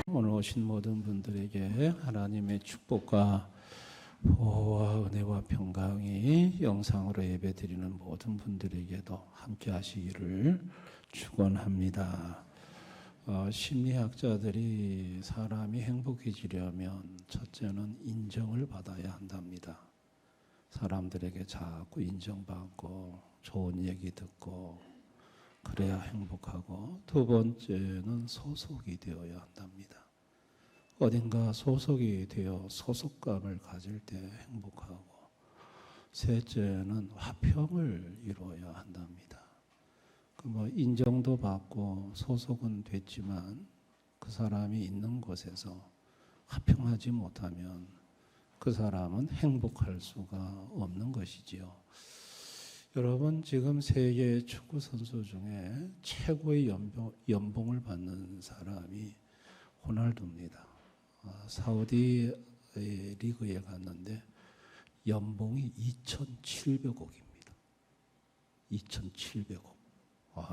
오늘 오신 모든 분들에게 하나님의 축복과 보호와 은혜와 평강이 영상으로 예배드리는 모든 분들에게도 함께 하시기를 축원합니다. 심리학자들이 사람이 행복해지려면 첫째는 인정을 받아야 한답니다. 사람들에게 자꾸 인정받고 좋은 얘기 듣고 그래야 행복하고, 두 번째는 소속이 되어야 한답니다. 어딘가 소속이 되어 소속감을 가질 때 행복하고, 셋째는 화평을 이루어야 한답니다. 인정도 받고 소속은 됐지만 그 사람이 있는 곳에서 화평하지 못하면 그 사람은 행복할 수가 없는 것이지요. 여러분, 지금 세계 축구 선수 중에 최고의 연봉을 받는 사람이 호날두입니다. 사우디 리그에 갔는데 연봉이 2,700억입니다. 2,700억.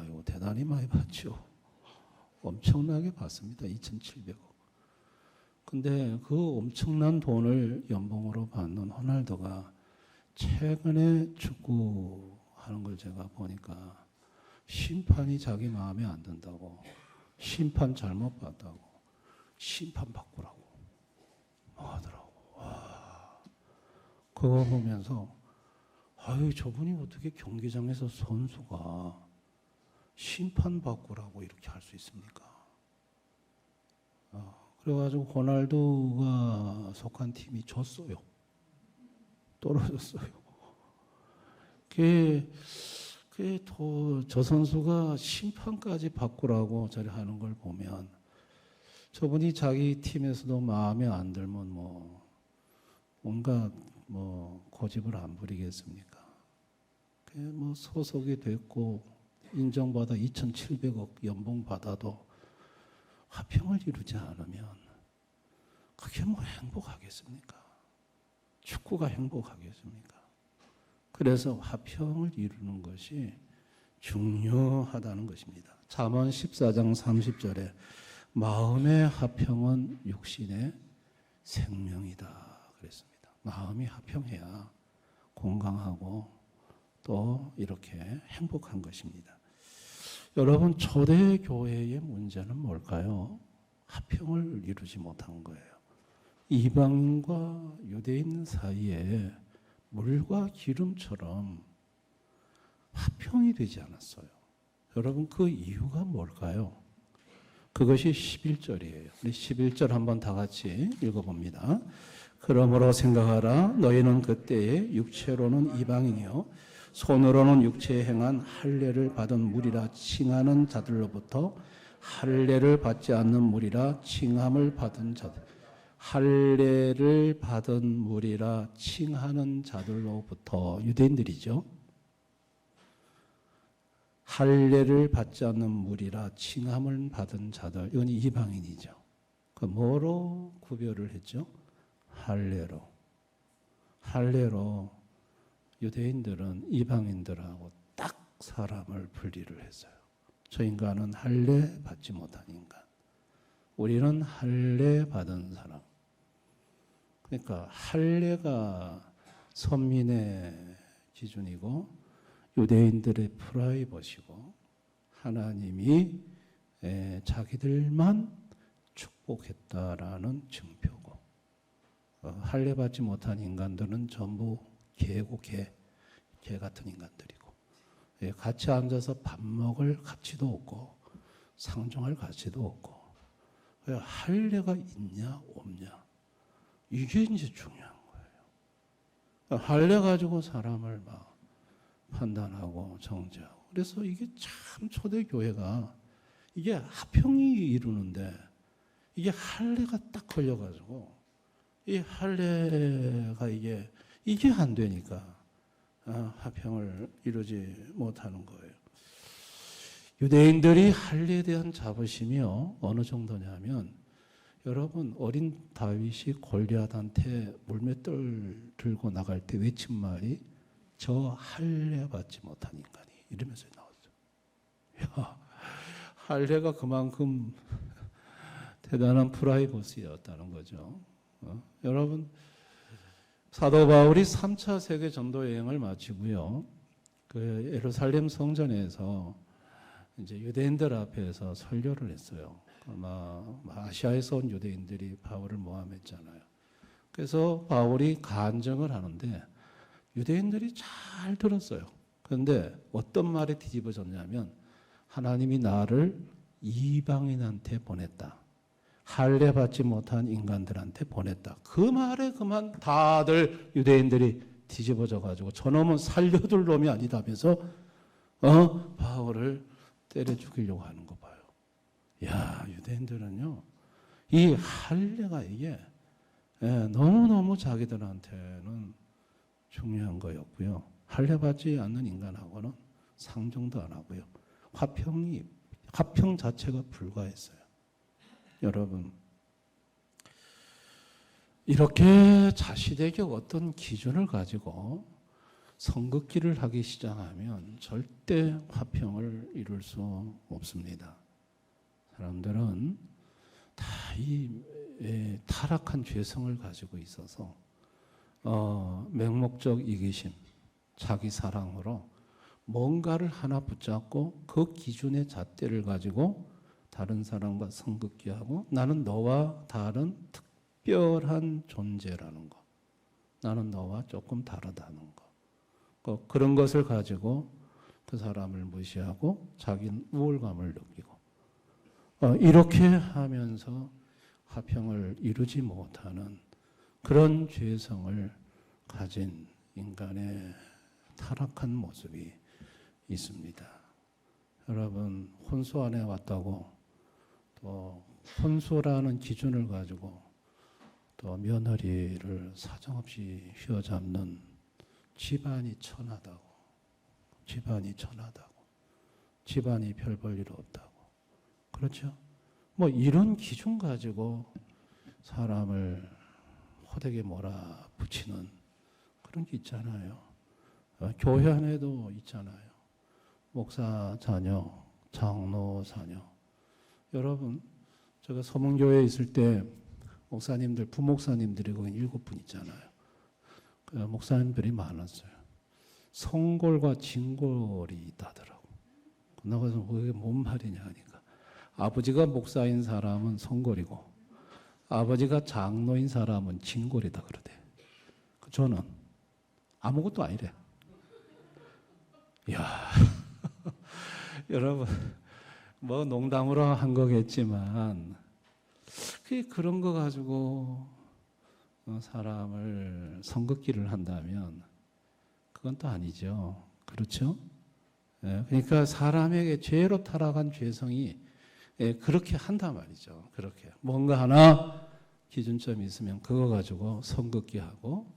이거 대단히 많이 받죠. 엄청나게 받습니다. 2,700억. 근데 그 엄청난 돈을 연봉으로 받는 호날두가 최근에 축구하는 걸 제가 보니까 심판이 자기 마음에 안 든다고, 심판 잘못 봤다고, 심판 바꾸라고 하더라고. 그거 보면서 저분이 어떻게 경기장에서 선수가 심판 바꾸라고 이렇게 할 수 있습니까? 그래가지고 호날두가 속한 팀이 졌어요. 떨어졌어요. 저 선수가 심판까지 바꾸라고 저리 하는 걸 보면, 저분이 자기 팀에서도 마음에 안 들면 뭔가 고집을 안 부리겠습니까? 소속이 됐고 인정받아 2,700억 연봉 받아도 화평을 이루지 않으면 그게 행복하겠습니까? 축구가 행복하겠습니까? 그래서 화평을 이루는 것이 중요하다는 것입니다. 잠언 14장 30절에 마음의 화평은 육신의 생명이다 그랬습니다. 마음이 화평해야 건강하고 또 이렇게 행복한 것입니다. 여러분, 초대교회의 문제는 뭘까요? 화평을 이루지 못한 거예요. 이방인과 유대인 사이에 물과 기름처럼 화평이 되지 않았어요. 여러분, 그 이유가 뭘까요? 그것이 11절이에요. 우리 11절 한번 다 같이 읽어봅니다. 그러므로 생각하라. 너희는 그때에 육체로는 이방인이요 손으로는 육체에 행한 할례를 받은 무리라 칭하는 자들로부터 할례를 받지 않는 무리라 칭함을 받은 자들. 할례를 받은 무리라 칭하는 자들로부터, 유대인들이죠. 할례를 받지 않는 무리라 칭함을 받은 자들, 이건 이방인이죠. 뭐로 구별을 했죠? 할례로 유대인들은 이방인들하고 딱 사람을 분리를 했어요. 저 인간은 할례 받지 못한 인간, 우리는 할례 받은 사람. 그러니까 할례가 선민의 기준이고 유대인들의 프라이버시고, 하나님이 자기들만 축복했다라는 증표고, 할례 받지 못한 인간들은 전부 개고 개 같은 인간들이고, 같이 앉아서 밥 먹을 가치도 없고 상종할 가치도 없고, 할례가 있냐 없냐, 이게 이제 중요한 거예요. 할례 가지고 사람을 판단하고 정죄하고. 그래서 이게 참 초대교회가 이게 화평이 이루는데 이게 할례가 딱 걸려가지고, 이 할례가 이게 안 되니까 화평을 이루지 못하는 거예요. 유대인들이 할례에 대한 자부심이요 어느 정도냐면, 여러분 어린 다윗이 골리앗한테 물맷돌 들고 나갈 때 외친 말이 저 할례 받지 못한 인간이 이러면서 나왔죠. 야, 할례가 그만큼 대단한 프라이버시였다는 거죠. 여러분 사도 바울이 3차 세계 전도 여행을 마치고요. 그 예루살렘 성전에서 이제 유대인들 앞에서 설교를 했어요. 아마 아시아에서 온 유대인들이 바울을 모함했잖아요. 그래서 바울이 간증을 하는데 유대인들이 잘 들었어요. 그런데 어떤 말이 뒤집어졌냐면 하나님이 나를 이방인한테 보냈다. 할례 받지 못한 인간들한테 보냈다. 그 말에 그만 다들 유대인들이 뒤집어져 가지고 저놈은 살려둘 놈이 아니다면서 바울을 때려 죽이려고 하는 거 봐요. 야, 유대인들은요. 이 할례가 이게 너무너무 자기들한테는 중요한 거였고요. 할례 받지 않는 인간하고는 상종도 안 하고요. 화평 자체가 불가했어요. 여러분 이렇게 자신에게 어떤 기준을 가지고 선긋기를 하기 시작하면 절대 화평을 이룰 수 없습니다. 사람들은 다 이 타락한 죄성을 가지고 있어서 맹목적 이기심, 자기 사랑으로 뭔가를 하나 붙잡고 그 기준의 잣대를 가지고 다른 사람과 선긋기하고 나는 너와 다른 특별한 존재라는 거, 나는 너와 조금 다르다는 거, 그런 것을 가지고 그 사람을 무시하고 자기는 우월감을 느끼고 이렇게 하면서 화평을 이루지 못하는 그런 죄성을 가진 인간의 타락한 모습이 있습니다. 여러분 혼수 안에 왔다고 또 혼수라는 기준을 가지고 또 며느리를 사정없이 휘어잡는 집안이 천하다고, 집안이 별 볼 일 없다고, 그렇죠? 뭐 이런 기준 가지고 사람을 호되게 몰아붙이는 그런 게 있잖아요. 교회 안에도 있잖아요. 목사 자녀, 장로 자녀. 여러분, 제가 서문교회에 있을 때 목사님들, 부목사님들이 거기 7분 있잖아요. 그 목사님들이 많았어요. 성골과 진골이 있다더라고. 나가서 그게 뭔 말이냐 하니까 아버지가 목사인 사람은 성골이고 아버지가 장로인 사람은 진골이다 그러대. 저는 아무것도 아니래. 이야, 여러분 뭐 농담으로 한 거겠지만 그런 거 가지고 사람을 선긋기를 한다면 그건 또 아니죠. 그렇죠? 그러니까 사람에게 죄로 타락한 죄성이 그렇게 한단 말이죠. 그렇게 뭔가 하나 기준점이 있으면 그거 가지고 선긋기하고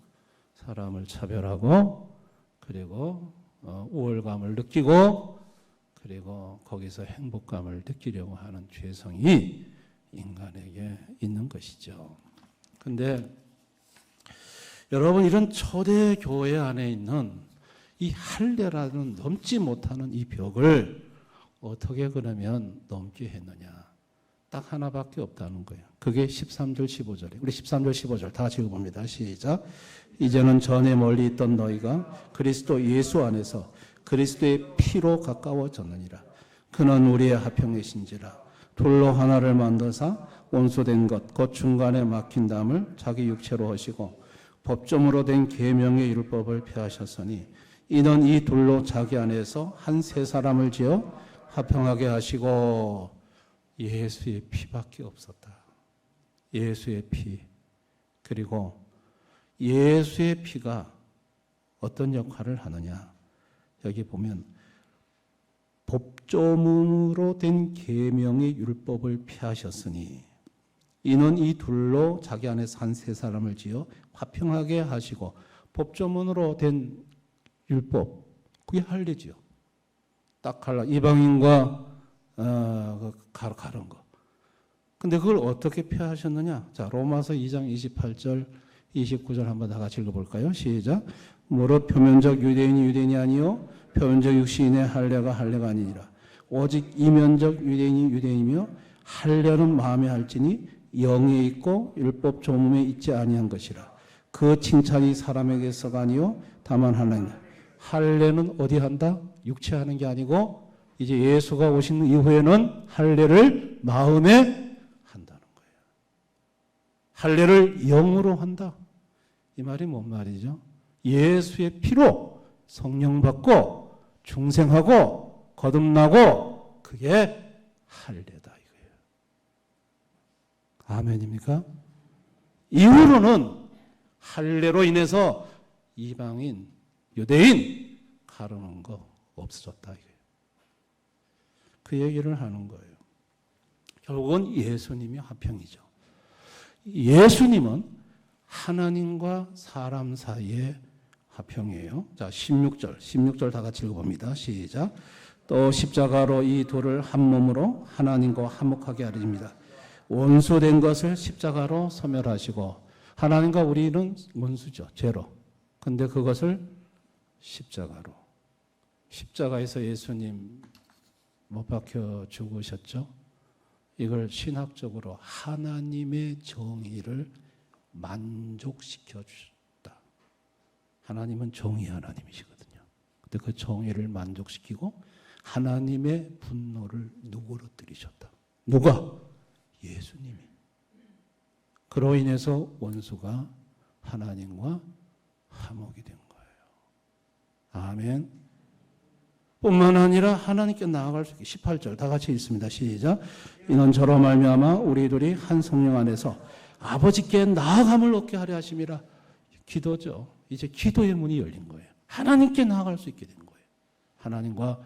사람을 차별하고 그리고 우월감을 느끼고 그리고 거기서 행복감을 느끼려고 하는 죄성이 인간에게 있는 것이죠. 근데 여러분 이런 초대 교회 안에 있는 이 할례라는 넘지 못하는 이 벽을 어떻게 그러면 넘게 했느냐. 딱 하나밖에 없다는 거예요. 그게 13절 15절이에요. 우리 13절 15절 다 같이 읽어봅니다. 시작. 이제는 전에 멀리 있던 너희가 그리스도 예수 안에서 그리스도의 피로 가까워졌느니라. 그는 우리의 화평이신지라. 돌로 하나를 만드사 원수된 것 곧 중간에 막힌 담을 자기 육체로 하시고 법정으로 된 계명의 율법을 폐하셨으니 이는 이 둘로 자기 안에서 한 세 사람을 지어 화평하게 하시고. 예수의 피밖에 없었다. 예수의 피. 그리고 예수의 피가 어떤 역할을 하느냐. 여기 보면 법조문으로 된 계명의 율법을 폐하셨으니 이는 이 둘로 자기 안에서 한 세 사람을 지어 화평하게 하시고. 법조문으로 된 율법, 그게 할례지요. 딱 갈라. 이방인과 가른 거. 근데 그걸 어떻게 표하셨느냐? 자, 로마서 2장 28절, 29절 한번 다 같이 읽어볼까요? 시작. 무릇 표면적 유대인이 유대인이 아니요 표면적 육신의 할례가 할례가 아니니라. 오직 이면적 유대인이 유대인이며 할례는 마음에 할지니 영에 있고 율법 조문에 있지 아니한 것이라. 그 칭찬이 사람에게서가 아니요 다만 하나님. 할례는 어디 한다? 육체 하는 게 아니고 이제 예수가 오신 이후에는 할례를 마음에 한다는 거예요. 할례를 영으로 한다. 이 말이 뭔 말이죠? 예수의 피로 성령 받고 중생하고 거듭나고 그게 할례다 이거예요. 아멘입니까? 이후로는 할례로 인해서 이방인, 유대인 가르는 거 없어졌다 이거예요. 그 얘기를 하는 거예요. 결국은 예수님이 화평이죠. 예수님은 하나님과 사람 사이의 화평이에요. 자, 16절 다 같이 읽어봅니다. 시작. 또 십자가로 이 둘을 한 몸으로 하나님과 화목하게 하리입니다. 원수된 것을 십자가로 소멸하시고 하나님과 우리는 원수죠. 죄로. 근데 그것을 십자가로. 십자가에서 예수님 못 박혀 죽으셨죠. 이걸 신학적으로 하나님의 정의를 만족시켜 주셨다. 하나님은 정의 하나님이시거든요. 근데 그 정의를 만족시키고 하나님의 분노를 누그러뜨리셨다. 누가? 예수님이. 그로 인해서 원수가 하나님과 화목이 된 거예요. 아멘. 뿐만 아니라 하나님께 나아갈 수 있게 18절 다 같이 읽습니다. 시작. 이는 저로 말미암아 우리들이 한 성령 안에서 아버지께 나아감을 얻게 하려 하심이라. 기도죠. 이제 기도의 문이 열린 거예요. 하나님께 나아갈 수 있게 된 거예요. 하나님과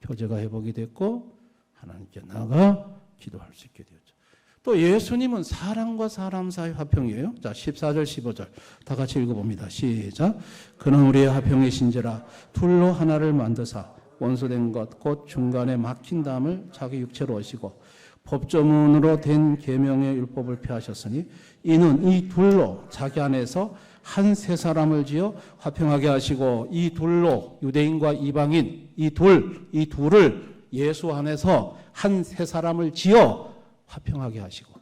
교제가 회복이 됐고 하나님께 나아가 기도할 수 있게 되었죠. 또 예수님은 사람과 사람 사이 화평이에요. 자, 14절 15절 다 같이 읽어봅니다. 시작. 그는 우리의 화평이신지라 둘로 하나를 만드사 원수된 것 곧 중간에 막힌 담을 자기 육체로 오시고 법조문으로 된 계명의 율법을 폐하셨으니 이는 이 둘로 자기 안에서 한 세 사람을 지어 화평하게 하시고 이 둘로 유대인과 이방인 이 둘을 예수 안에서 한 세 사람을 지어 화평하게 하시고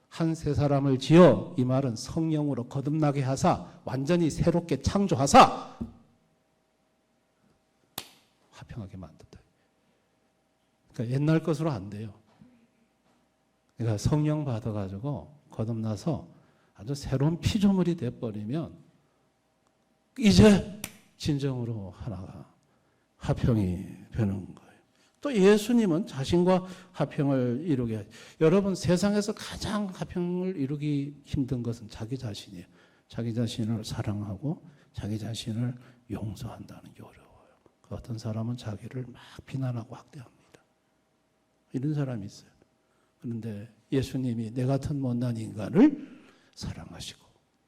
한 세 사람을 지어 이 말은 성령으로 거듭나게 하사 완전히 새롭게 창조하사 화평하게 만든다. 그러니까 옛날 것으로 안 돼요. 그러니까 성령 받아가지고 거듭나서 아주 새로운 피조물이 돼버리면 이제 진정으로 하나가 화평이 되는 거예요. 또 예수님은 자신과 화평을 이루게 여러분 세상에서 가장 화평을 이루기 힘든 것은 자기 자신이에요. 자기 자신을 사랑하고 자기 자신을 용서한다는 게 어려워요. 그 어떤 사람은 자기를 막 비난하고 학대합니다. 이런 사람이 있어요. 그런데 예수님이 내 같은 못난 인간을 사랑하시고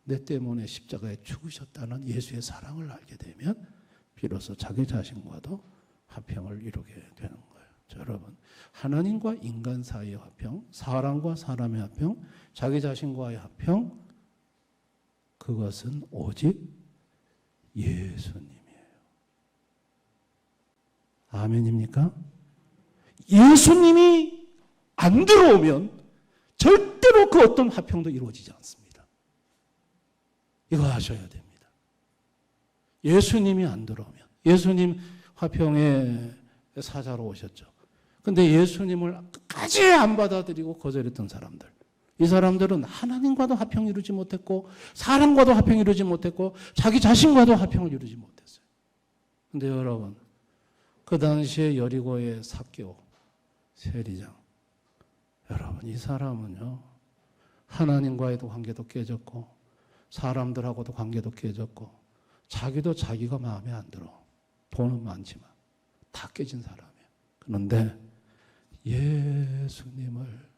내 때문에 십자가에 죽으셨다는 예수의 사랑을 알게 되면 비로소 자기 자신과도 화평을 이루게 되는 거예요. 자, 여러분, 하나님과 인간 사이의 화평, 사람과 사람의 화평, 자기 자신과의 화평, 그것은 오직 예수님이에요. 아멘입니까? 예수님이 안 들어오면 절대로 그 어떤 화평도 이루어지지 않습니다. 이거 아셔야 됩니다. 예수님이 안 들어오면 예수님 화평의 사자로 오셨죠. 근데 예수님을 끝까지 안 받아들이고 거절했던 사람들. 이 사람들은 하나님과도 화평 이루지 못했고 사람과도 화평 이루지 못했고 자기 자신과도 화평을 이루지 못했어요. 근데 여러분 그 당시에 여리고의 삭개오 세리장 여러분 이 사람은요 하나님과의도 관계도 깨졌고 사람들하고도 관계도 깨졌고 자기도 자기가 마음에 안 들어. 돈은 많지만 다 깨진 사람이에요. 그런데 예수님을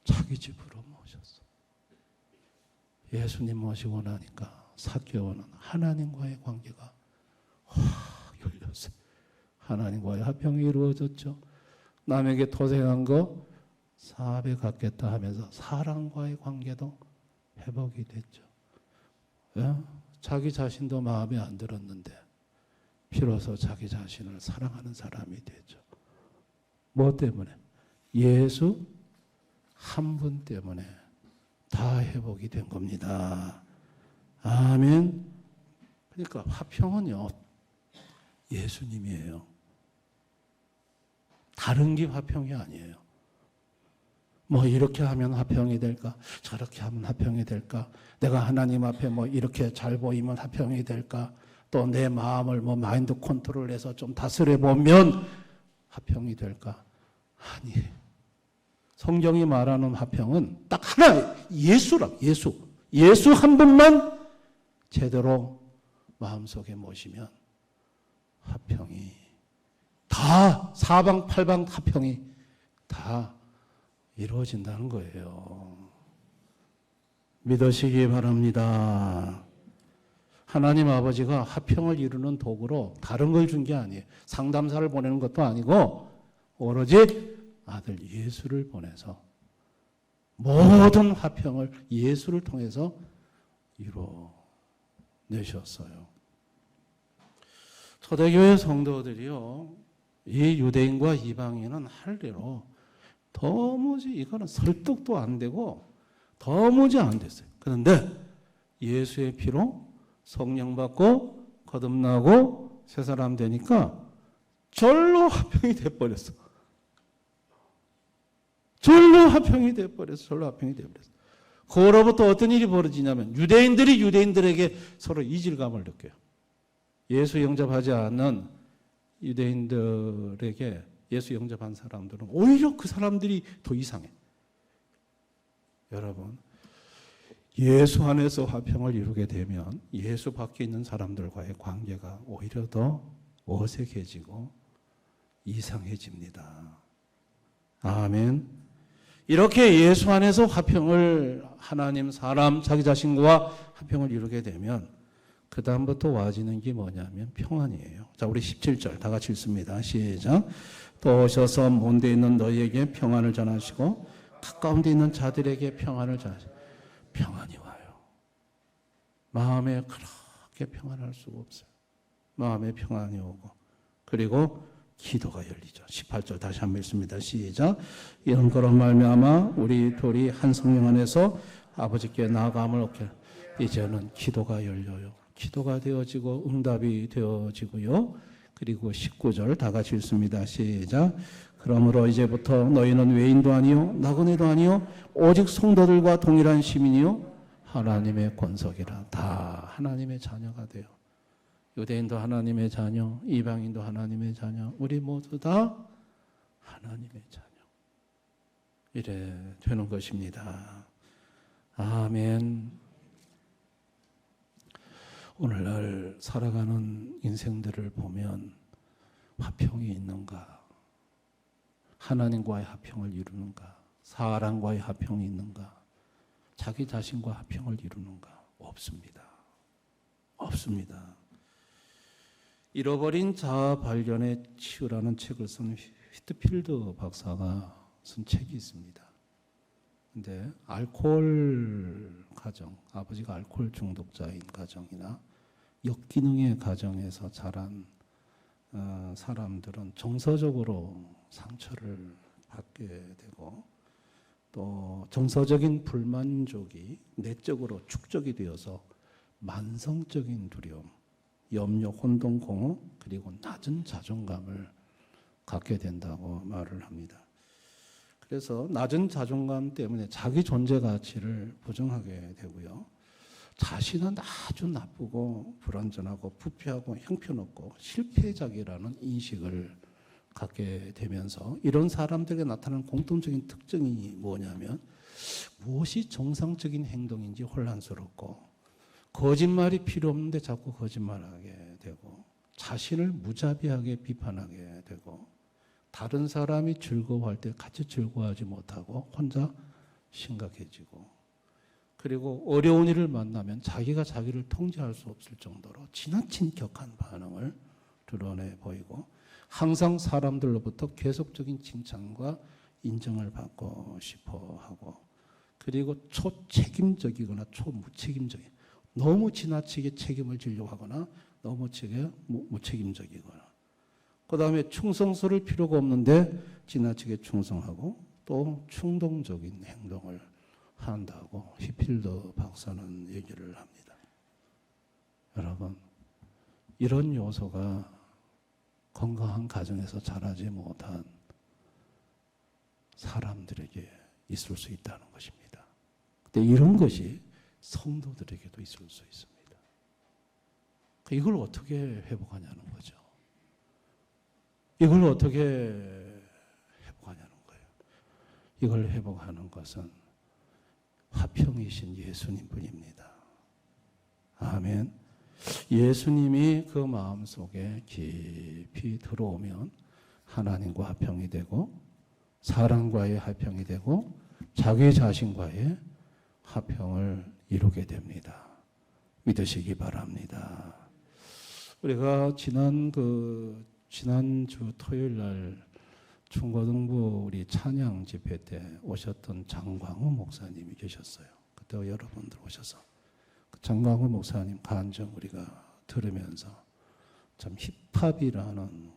자기 집으로 모셨어. 예수님 모시고 나니까 삭개오는 하나님과의 관계가 확 열렸어요. 하나님과의 화평이 이루어졌죠. 남에게 도생한 거 사업에 갖겠다 하면서 사람과의 관계도 회복이 됐죠. 예? 자기 자신도 마음에 안 들었는데 비로소 자기 자신을 사랑하는 사람이 되죠. 뭐 때문에? 예수 한 분 때문에 다 회복이 된 겁니다. 아멘. 그러니까 화평은요, 예수님이에요. 다른 게 화평이 아니에요. 뭐 이렇게 하면 화평이 될까? 저렇게 하면 화평이 될까? 내가 하나님 앞에 뭐 이렇게 잘 보이면 화평이 될까? 또 내 마음을 뭐 마인드 컨트롤해서 좀 다스려 보면 화평이 될까? 아니, 성경이 말하는 화평은 딱 하나, 예수라, 예수. 예수 한 분만 제대로 마음속에 모시면 화평이 다 사방팔방 화평이 다 이루어진다는 거예요. 믿으시기 바랍니다. 하나님 아버지가 화평을 이루는 도구로 다른 걸 준 게 아니에요. 상담사를 보내는 것도 아니고 오로지 아들 예수를 보내서 모든 화평을 예수를 통해서 이루어내셨어요. 초대교회 성도들이요, 이 유대인과 이방인은 할 대로 도무지 이거는 설득도 안 되고 도무지 안 됐어요. 그런데 예수의 피로 성령 받고 거듭나고 새 사람 되니까 절로 화평이 돼버렸어. 절로 화평이 돼버렸어. 절로 화평이 돼버렸어. 그로부터 어떤 일이 벌어지냐면 유대인들이 유대인들에게 서로 이질감을 느껴요. 예수 영접하지 않는 유대인들에게 예수 영접한 사람들은 오히려 그 사람들이 더 이상해. 여러분, 예수 안에서 화평을 이루게 되면 예수 밖에 있는 사람들과의 관계가 오히려 더 어색해지고 이상해집니다. 아멘. 이렇게 예수 안에서 화평을, 하나님, 사람, 자기 자신과 화평을 이루게 되면 그 다음부터 와지는 게 뭐냐면 평안이에요. 자, 우리 17절 다 같이 읽습니다. 시작. 또 오셔서 먼 데 있는 너희에게 평안을 전하시고 가까운 데 있는 자들에게 평안을 전하시고. 평안이 와요. 마음에 그렇게 평안할 수가 없어요. 마음에 평안이 오고, 그리고 기도가 열리죠. 18절 다시 한번 읽습니다. 시작. 이런 거로 말미암아 우리 둘이 한 성령 안에서 아버지께 나아감을 얻게. 이제는 기도가 열려요. 기도가 되어지고 응답이 되어지고요. 그리고 19절 다 같이 읽습니다. 시작. 그러므로 이제부터 너희는 외인도 아니요 나그네도 아니요 오직 성도들과 동일한 시민이요 하나님의 권속이라. 다 하나님의 자녀가 돼요. 유대인도 하나님의 자녀, 이방인도 하나님의 자녀, 우리 모두 다 하나님의 자녀. 이래 되는 것입니다. 아멘. 오늘날 살아가는 인생들을 보면 화평이 있는가? 하나님과의 화평을 이루는가? 사람과의 화평이 있는가? 자기 자신과 화평을 이루는가? 없습니다. 없습니다. 잃어버린 자아 발견의 치유라는 책을 쓴 휘트필드 박사가 쓴 책이 있습니다. 근데 알코올 가정, 아버지가 알코올 중독자인 가정이나 역기능의 가정에서 자란 사람들은 정서적으로 상처를 받게 되고 또 정서적인 불만족이 내적으로 축적이 되어서 만성적인 두려움, 염려, 혼동, 공허, 그리고 낮은 자존감을 갖게 된다고 말을 합니다. 그래서 낮은 자존감 때문에 자기 존재 가치를 부정하게 되고요. 자신은 아주 나쁘고 불완전하고 부패하고 형편없고 실패자기라는 인식을 갖게 되면서 이런 사람들에게 나타나는 공통적인 특징이 뭐냐면 무엇이 정상적인 행동인지 혼란스럽고 거짓말이 필요 없는데 자꾸 거짓말하게 되고 자신을 무자비하게 비판하게 되고 다른 사람이 즐거워할 때 같이 즐거워하지 못하고 혼자 심각해지고 그리고 어려운 일을 만나면 자기가 자기를 통제할 수 없을 정도로 지나친 격한 반응을 드러내 보이고 항상 사람들로부터 계속적인 칭찬과 인정을 받고 싶어 하고, 그리고 초책임적이거나 초무책임적인, 너무 지나치게 책임을 지려고 하거나 너무 무책임적이거나, 그 다음에 충성스러울 필요가 없는데 지나치게 충성하고 또 충동적인 행동을 한다고 히필더 박사는 얘기를 합니다. 여러분, 이런 요소가 건강한 가정에서 자라지 못한 사람들에게 있을 수 있다는 것입니다. 근데 이런 것이 성도들에게도 있을 수 있습니다. 이걸 어떻게 회복하냐는 거죠. 이걸 어떻게 회복하냐는 거예요. 이걸 회복하는 것은 화평이신 예수님뿐입니다. 아멘. 예수님이 그 마음속에 깊이 들어오면 하나님과 화평이 되고 사람과의 화평이 되고 자기 자신과의 화평을 이루게 됩니다. 믿으시기 바랍니다. 우리가 지난주 토요일 날 중고등부 우리 찬양 집회 때 오셨던 장광우 목사님이 계셨어요. 그때 여러분들 오셔서 그 장광우 목사님 간증 우리가 들으면서 참 힙합이라는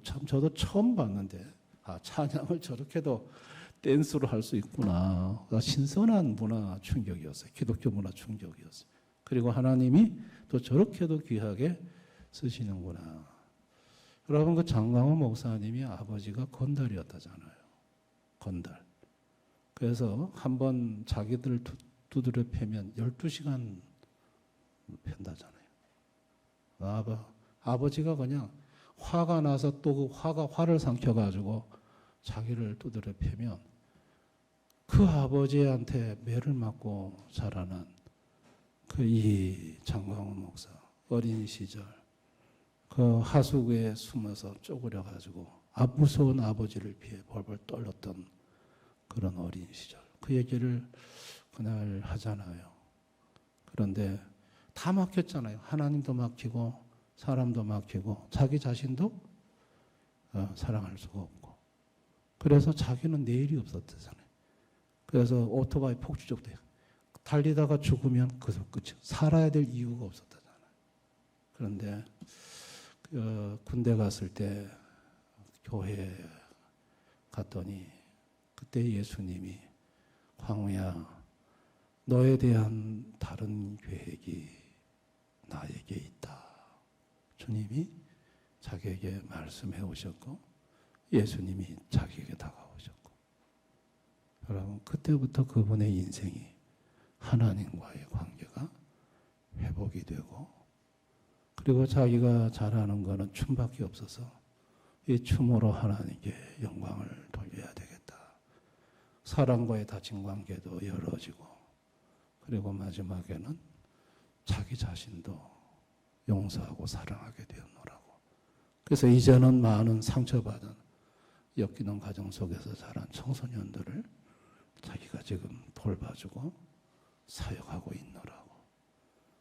참 저도 처음 봤는데 찬양을 저렇게도 댄스로 할 수 있구나. 신선한 문화 충격이었어요. 기독교 문화 충격이었어요. 그리고 하나님이 또 저렇게도 귀하게 쓰시는구나. 여러분, 그 장광호 목사님이 아버지가 건달이었다잖아요. 건달. 그래서 한번 자기들 두드려 패면 12시간 팬다잖아요. 아버지가 그냥 화가 나서 또 그 화를 삼켜가지고 자기를 두드려 패면 그 아버지한테 매를 맞고 자라난 이 장광호 목사, 어린 시절 그 하수구에 숨어서 쪼그려가지고 무서운 아버지를 피해 벌벌 떨렸던 그런 어린 시절, 그 얘기를 그날 하잖아요. 그런데 다 막혔잖아요. 하나님도 막히고 사람도 막히고 자기 자신도 사랑할 수가 없고, 그래서 자기는 내일이 없었대잖아요. 그래서 오토바이 폭주족도 달리다가 죽으면 그것은 끝이에요. 살아야 될 이유가 없었다잖아요. 그런데 군대 갔을 때 교회에 갔더니 그때 예수님이 광우야, 너에 대한 다른 계획이 나에게 있다. 주님이 자기에게 말씀해 오셨고 예수님이 자기에게 다가오셨고, 여러분 그때부터 그분의 인생이 하나님과의 관계가 회복이 되고, 그리고 자기가 잘하는 거는 춤밖에 없어서 이 춤으로 하나님께 영광을 돌려야 되겠다. 사람과의 다친 관계도 열어지고, 그리고 마지막에는 자기 자신도 용서하고 사랑하게 되었노라고. 그래서 이제는 많은 상처받은 엮이는 가정 속에서 자란 청소년들을 자기가 지금 돌봐주고 사역하고 있노라고.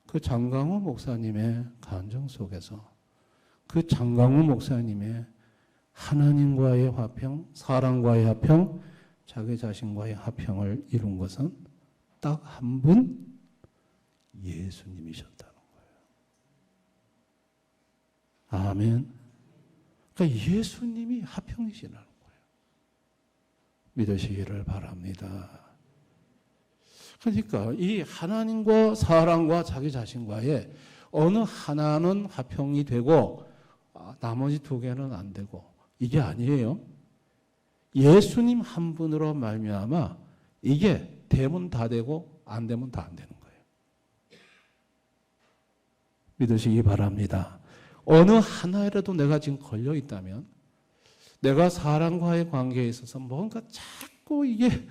그 장광호 목사님의 간증 속에서 그 장광호 목사님의 하나님과의 화평, 사람과의 화평, 자기 자신과의 화평을 이룬 것은 딱 한 분, 예수님이셨다는 거예요. 아멘. 그러니까 예수님이 화평이시라는 거예요. 믿으시기를 바랍니다. 그러니까 이 하나님과 사람과 자기 자신과의 어느 하나는 화평이 되고 나머지 두 개는 안 되고, 이게 아니에요. 예수님 한 분으로 말미암아 이게 되면 다 되고 안 되면 다 안 되는 거예요. 믿으시기 바랍니다. 어느 하나라도 내가 지금 걸려 있다면, 내가 사람과의 관계에 있어서 뭔가 자꾸 이게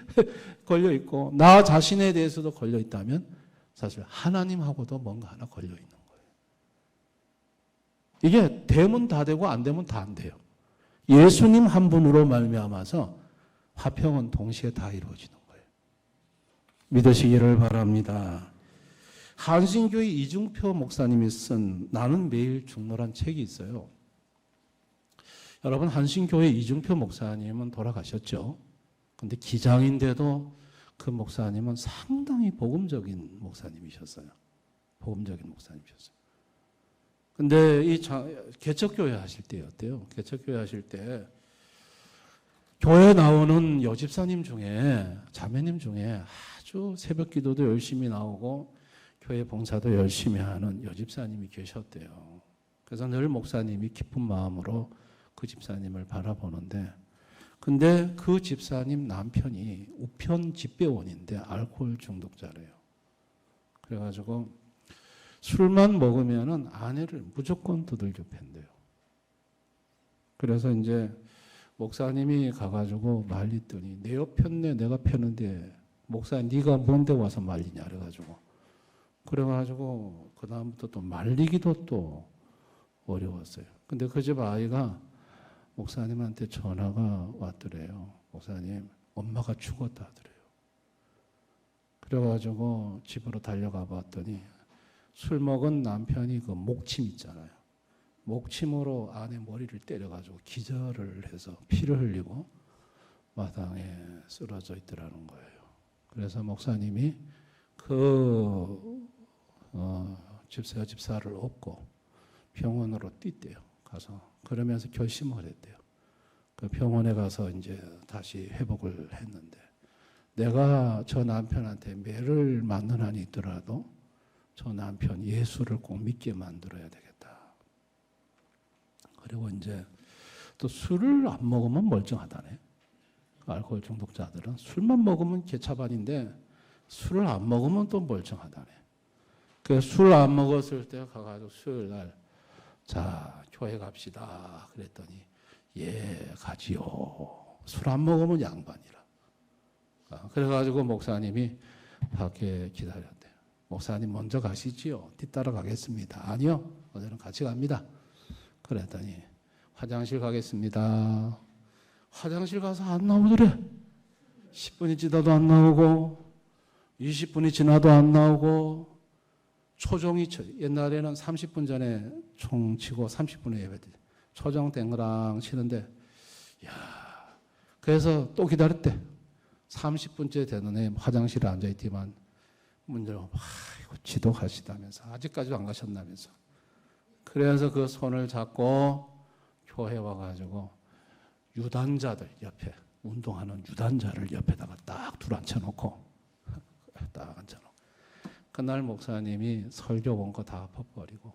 걸려 있고 나 자신에 대해서도 걸려 있다면 사실 하나님하고도 뭔가 하나 걸려 있는 거예요. 이게 되면 다 되고 안 되면 다 안 돼요. 예수님 한 분으로 말미암아서 화평은 동시에 다 이루어지는 거예요. 믿으시기를 바랍니다. 한신교회 이중표 목사님이 쓴 나는 매일 죽노란 책이 있어요. 여러분, 한신교회 이중표 목사님은 돌아가셨죠. 근데 기장인데도 그 목사님은 상당히 복음적인 목사님이셨어요. 복음적인 목사님이셨어요. 근데 이 개척교회 하실 때였대요. 개척교회 하실 때 교회 나오는 여집사님 중에, 자매님 중에 아주 새벽 기도도 열심히 나오고 교회 봉사도 열심히 하는 여집사님이 계셨대요. 그래서 늘 목사님이 기쁜 마음으로 그 집사님을 바라보는데, 근데 그 집사님 남편이 우편 집배원인데 알코올 중독자래요. 그래가지고 술만 먹으면은 아내를 무조건 두들겨 팬대요. 그래서 이제 목사님이 가가지고 말리더니 내 옆 폈네, 내가 폈는데 목사님 네가 뭔데 와서 말리냐 그래가지고 그 다음부터 또 말리기도 또 어려웠어요. 근데 그 집 아이가 목사님한테 전화가 왔더래요. 목사님, 엄마가 죽었다 하더래요. 그래가지고 집으로 달려가 봤더니 술 먹은 남편이 그 목침 있잖아요. 목침으로 아내 머리를 때려가지고 기절을 해서 피를 흘리고 마당에 쓰러져 있더라는 거예요. 그래서 목사님이 그 집사를 업고 병원으로 뛰대요. 가서 그러면서 결심을 했대요. 그 병원에 가서 이제 다시 회복을 했는데, 내가 저 남편한테 매를 맞는 한이 있더라도 저 남편 예수를 꼭 믿게 만들어야 되겠다. 그리고 이제 또 술을 안 먹으면 멀쩡하다네. 알코올 중독자들은 술만 먹으면 개차반인데 술을 안 먹으면 또 멀쩡하다네. 그래서 술 안 먹었을 때 가가지고 수요일 날, 자, 교회 갑시다. 그랬더니, 예, 가지요. 술 안 먹으면 양반이라. 그래가지고 목사님이 밖에 기다렸대요. 목사님 먼저 가시지요. 뒤따라 가겠습니다. 아니요, 오늘은 같이 갑니다. 그랬더니, 화장실 가겠습니다. 화장실 가서 안 나오더래. 10분이 지나도 안 나오고, 20분이 지나도 안 나오고, 초종이 옛날에는 30분 전에 총 치고 30분에 예배드 초종 땡그랑 치는데, 야, 그래서 또 기다렸대. 30분째 되는 애 화장실에 앉아 있지만 문 열고 아이고 지독하시다면서 아직까지도 안 가셨다면서. 그래서 그 손을 잡고 교회 와가지고 유단자들 옆에 운동하는 유단자를 옆에다가 딱 둘 앉혀놓고 딱 앉혀놓고. 그날 목사님이 설교 온 거 다 엎어버리고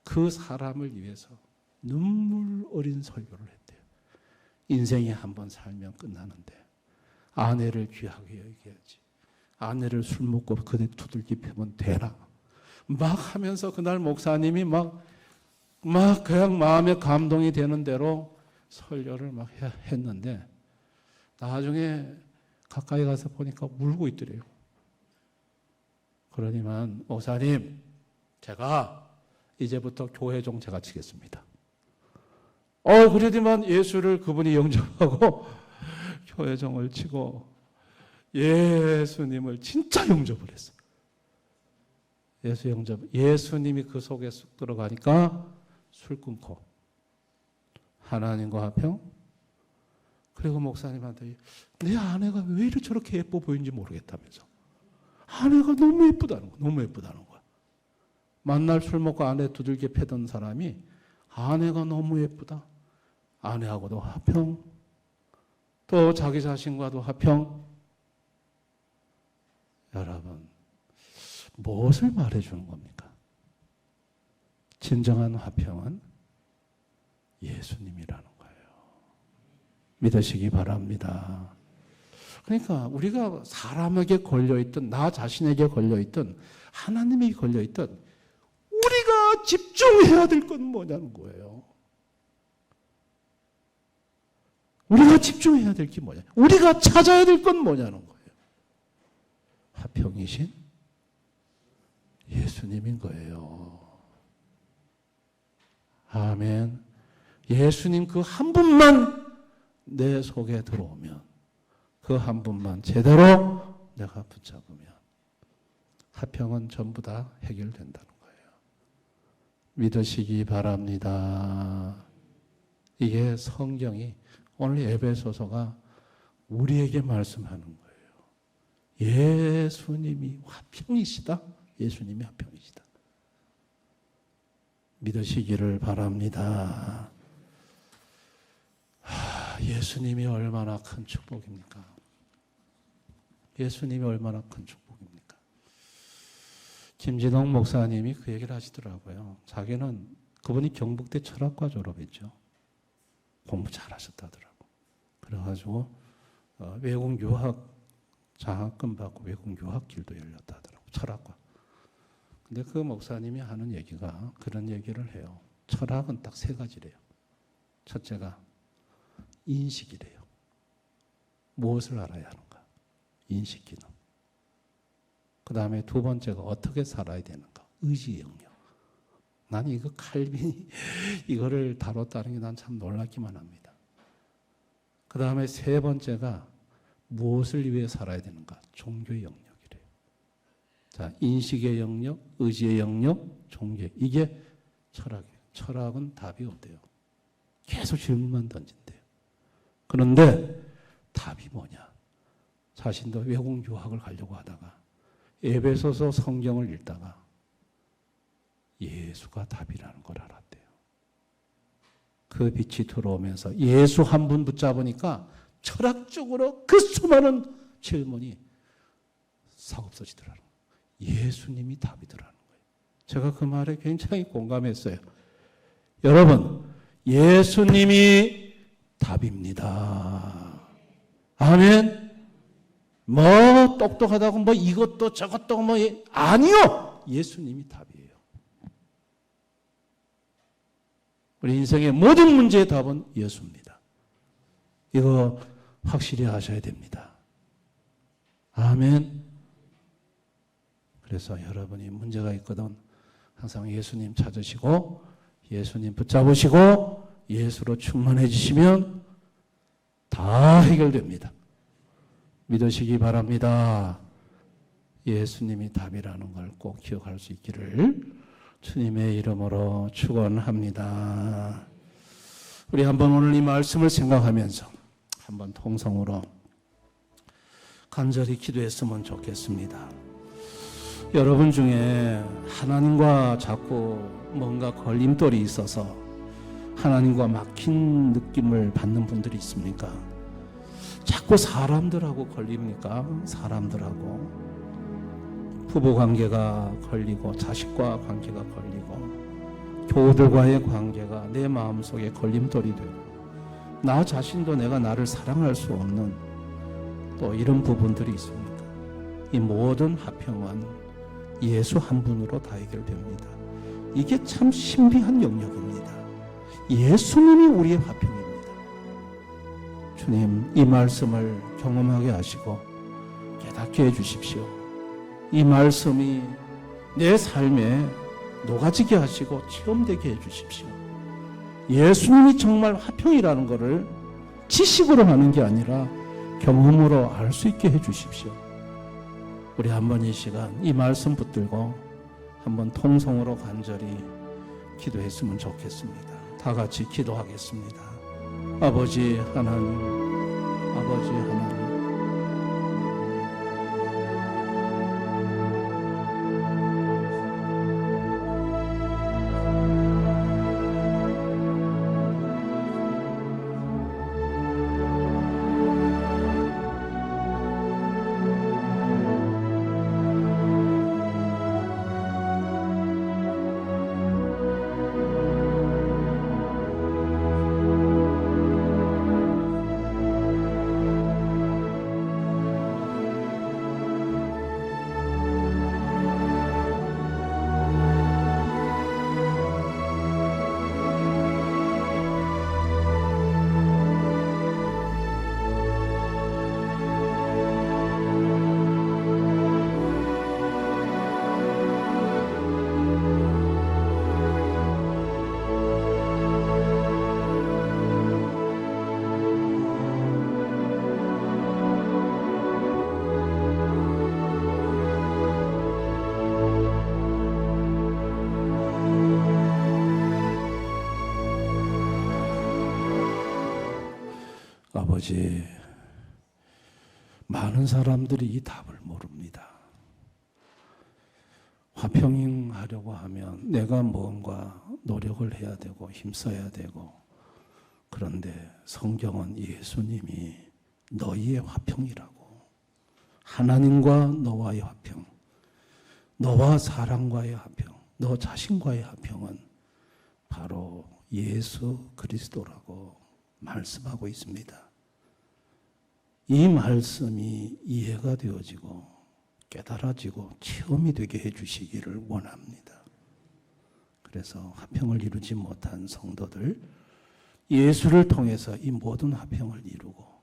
그 사람을 위해서 눈물 어린 설교를 했대요. 인생이 한 번 살면 끝나는데 아내를 귀하게 여겨야지. 아내를 술 먹고 그대 두들기 패면 되나? 막 하면서 그날 목사님이 막 그냥 마음에 감동이 되는 대로 설교를 막 했는데, 나중에 가까이 가서 보니까 울고 있더래요. 그러니만 목사님, 제가 이제부터 교회종 제가 치겠습니다. 그러더만 예수를 그분이 영접하고 교회종을 치고 예수님을 진짜 영접을 했어. 예수님이 그 속에 쑥 들어가니까 술 끊고 하나님과 화평. 그리고 목사님한테 내 아내가 왜 이렇게 저렇게 예뻐 보이는지 모르겠다면서. 아내가 너무 예쁘다는 거야. 너무 예쁘다는 거야. 만날 술 먹고 아내 두들겨 패던 사람이 아내가 너무 예쁘다. 아내하고도 화평. 또 자기 자신과도 화평. 여러분, 무엇을 말해주는 겁니까? 진정한 화평은 예수님이라는 거예요. 믿으시기 바랍니다. 그러니까 우리가 사람에게 걸려있든 나 자신에게 걸려있든 하나님에게 걸려있든 우리가 집중해야 될 건 뭐냐는 거예요. 우리가 집중해야 될 게 뭐냐? 우리가 찾아야 될 건 뭐냐는 거예요. 화평이신 예수님인 거예요. 아멘. 예수님 그 한 분만 내 속에 들어오면, 그 한 분만 제대로 내가 붙잡으면 화평은 전부 다 해결된다는 거예요. 믿으시기 바랍니다. 이게 성경이 오늘 에베소서가 우리에게 말씀하는 거예요. 예수님이 화평이시다. 예수님이 화평이시다. 믿으시기를 바랍니다. 예수님이 얼마나 큰 축복입니까? 예수님이 얼마나 큰 축복입니까? 김진홍 목사님이 그 얘기를 하시더라고요. 자기는 그분이 경북대 철학과 졸업했죠. 공부 잘하셨다더라고. 그래가지고 외국 유학 장학금 받고 외국 유학길도 열렸다더라고. 철학과. 근데 그 목사님이 하는 얘기가 그런 얘기를 해요. 철학은 딱 세 가지래요. 첫째가 인식이래요. 무엇을 알아야 하는가? 인식 기능. 그 다음에 두 번째가 어떻게 살아야 되는가? 의지 영역. 난 이거 칼빈이 이거를 다뤘다는 게 난 참 놀랍기만 합니다. 그 다음에 세 번째가 무엇을 위해 살아야 되는가? 종교의 영역이래요. 자, 인식의 영역, 의지의 영역, 종교. 이게 철학이에요. 철학은 답이 없대요. 계속 질문만 던진대요. 그런데 답이 뭐냐? 자신도 외국 유학을 가려고 하다가 에베소서 성경을 읽다가 예수가 답이라는 걸 알았대요. 그 빛이 들어오면서 예수 한 분 붙잡으니까 철학적으로 그 수많은 질문이 사없어지더라는 거예요. 예수님이 답이더라는 거예요. 제가 그 말에 굉장히 공감했어요. 여러분, 예수님이 답입니다. 아멘. 뭐 똑똑하다고 뭐 이것도 저것도 뭐 아니요. 예수님이 답이에요. 우리 인생의 모든 문제의 답은 예수입니다. 이거 확실히 아셔야 됩니다. 아멘. 그래서 여러분이 문제가 있거든 항상 예수님 찾으시고 예수님 붙잡으시고 예수로 충만해지시면 다 해결됩니다. 믿으시기 바랍니다. 예수님이 답이라는 걸 꼭 기억할 수 있기를 주님의 이름으로 축원합니다. 우리 한번 오늘 이 말씀을 생각하면서 한번 통성으로 간절히 기도했으면 좋겠습니다. 여러분 중에 하나님과 자꾸 뭔가 걸림돌이 있어서 하나님과 막힌 느낌을 받는 분들이 있습니까? 자꾸 사람들하고 걸립니까? 사람들하고 부부관계가 걸리고 자식과 관계가 걸리고 교우들과의 관계가 내 마음속에 걸림돌이 되고 나 자신도 내가 나를 사랑할 수 없는 또 이런 부분들이 있습니다. 이 모든 화평은 예수 한 분으로 다 해결됩니다. 이게 참 신비한 영역입니다. 예수님이 우리의 화평입니다. 주님, 이 말씀을 경험하게 하시고 깨닫게 해주십시오. 이 말씀이 내 삶에 녹아지게 하시고 체험되게 해주십시오. 예수님이 정말 화평이라는 것을 지식으로 하는 게 아니라 경험으로 알 수 있게 해주십시오. 우리 한번 이 시간 이 말씀 붙들고 한번 통성으로 간절히 기도했으면 좋겠습니다. 다 같이 기도하겠습니다. 아버지 하나님, 아버지 하나님, 아버지, 많은 사람들이 이 답을 모릅니다. 화평하려고 하면 내가 뭔가 노력을 해야 되고 힘써야 되고, 그런데 성경은 예수님이 너희의 화평이라고, 하나님과 너와의 화평, 너와 사람과의 화평, 너 자신과의 화평은 바로 예수 그리스도라고 말씀하고 있습니다. 이 말씀이 이해가 되어지고 깨달아지고 체험이 되게 해주시기를 원합니다. 그래서 화평을 이루지 못한 성도들, 예수를 통해서 이 모든 화평을 이루고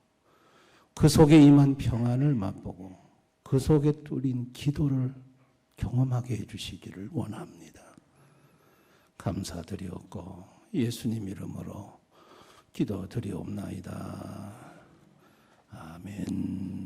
그 속에 임한 평안을 맛보고 그 속에 뚫린 기도를 경험하게 해주시기를 원합니다. 감사드리옵고 예수님 이름으로 기도드리옵나이다. 아멘.